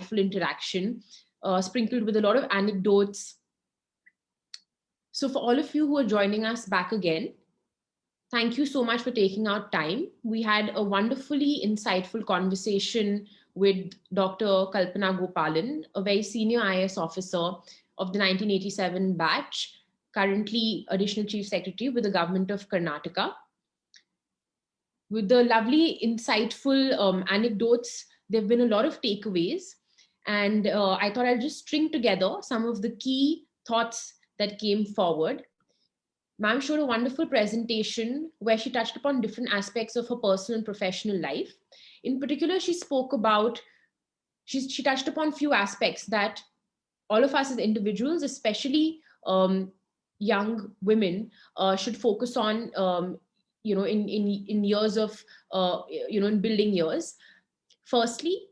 insightful interaction, sprinkled with a lot of anecdotes. So for all of you who are joining us back again, thank you so much for taking out time. We had a wonderfully insightful conversation with Dr. Kalpana Gopalan, a very senior IAS officer of the 1987 batch, currently Additional Chief Secretary with the Government of Karnataka. With the lovely, insightful anecdotes, there have been a lot of takeaways. And I thought I'll just string together some of the key thoughts that came forward. Ma'am showed a wonderful presentation where she touched upon different aspects of her personal and professional life. In particular, she spoke about, she touched upon few aspects that all of us as individuals, especially young women, should focus on, in years of, in building years. Firstly,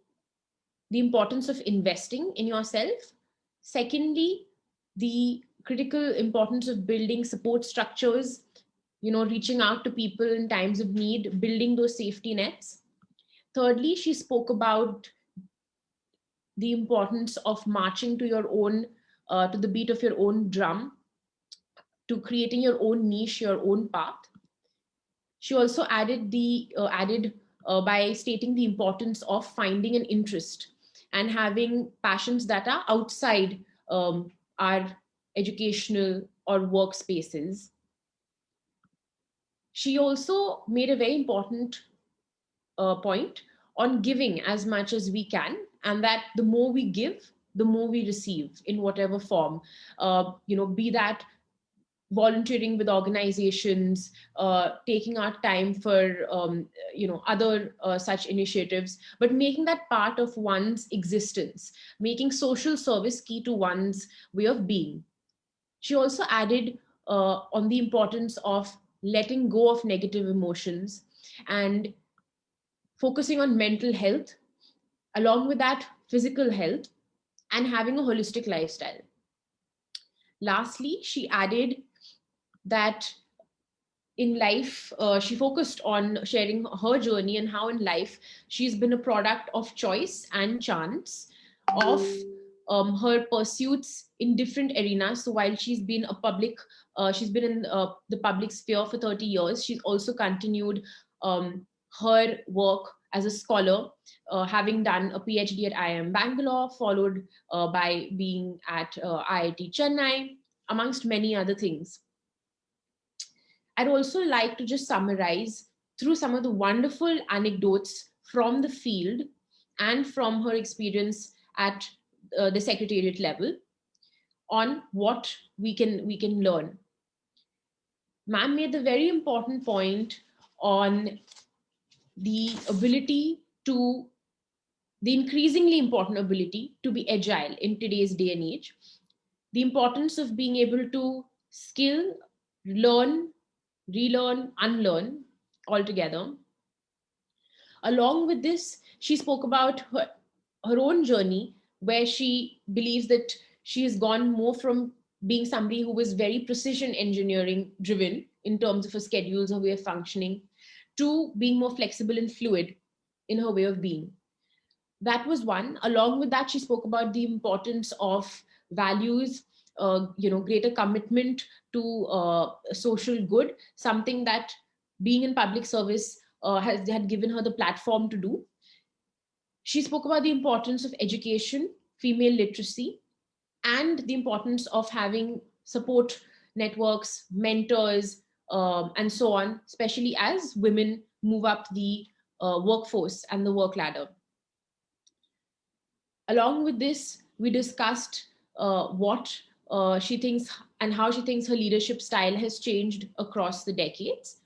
the importance of investing in yourself. Secondly, the critical importance of building support structures, reaching out to people in times of need, building those safety nets. Thirdly, she spoke about the importance of marching to your own, to the beat of your own drum, to creating your own niche, your own path. She also added by stating the importance of finding an interest and having passions that are outside our educational or workspaces. She also made a very important point on giving as much as we can, and that the more we give, the more we receive in whatever form, be that volunteering with organizations, taking our time for, other such initiatives, but making that part of one's existence, making social service key to one's way of being. She also added on the importance of letting go of negative emotions and focusing on mental health, along with that, physical health, and having a holistic lifestyle. Lastly, she added that in life, she focused on sharing her journey and how in life she's been a product of choice and chance of her pursuits in different arenas. So while she's been in the public sphere for 30 years, she's also continued her work as a scholar, having done a PhD at IIM Bangalore, followed by being at IIT Chennai, amongst many other things. I'd also like to just summarize through some of the wonderful anecdotes from the field and from her experience at the secretariat level on what we can learn. Ma'am made the very important point on the increasingly important ability to be agile in today's day and age, the importance of being able to skill, learn, relearn, unlearn altogether. Along with this, she spoke about her own journey, where she believes that she has gone more from being somebody who was very precision engineering driven in terms of her schedules, her way of functioning, to being more flexible and fluid in her way of being. That was one. Along with that, she spoke about the importance of values, greater commitment to social good, something that being in public service had given her the platform to do. She spoke about the importance of education, female literacy, and the importance of having support networks, mentors, and so on, especially as women move up the workforce and the work ladder. Along with this, we discussed what she thinks and how she thinks her leadership style has changed across the decades.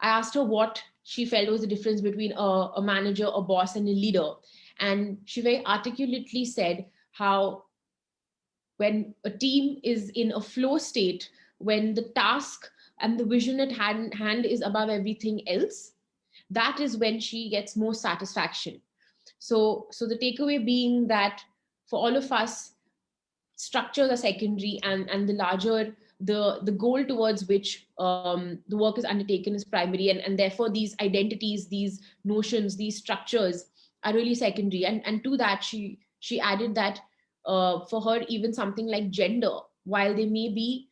I asked her what she felt was the difference between a manager, a boss, and a leader. And she very articulately said how when a team is in a flow state, when the task and the vision at hand is above everything else, that is when she gets more satisfaction. So the takeaway being that for all of us, structures are secondary, and the larger the goal towards which the work is undertaken is primary, and therefore these identities, these notions, these structures are really secondary. And to that, she added that for her, even something like gender, while they may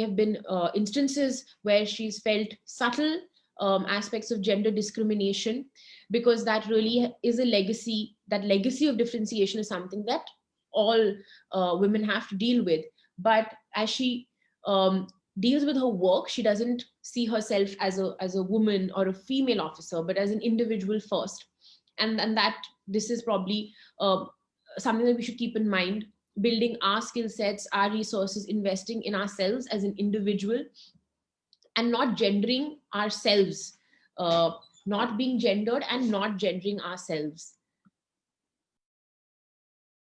have been instances where she's felt subtle aspects of gender discrimination, because that really is a legacy. That legacy of differentiation is something that all women have to deal with. But as she um, deals with her work, she doesn't see herself as a woman or a female officer, but as an individual first. And that this is probably something that we should keep in mind: building our skill sets, our resources, investing in ourselves as an individual, and not gendering ourselves, not being gendered and not gendering ourselves.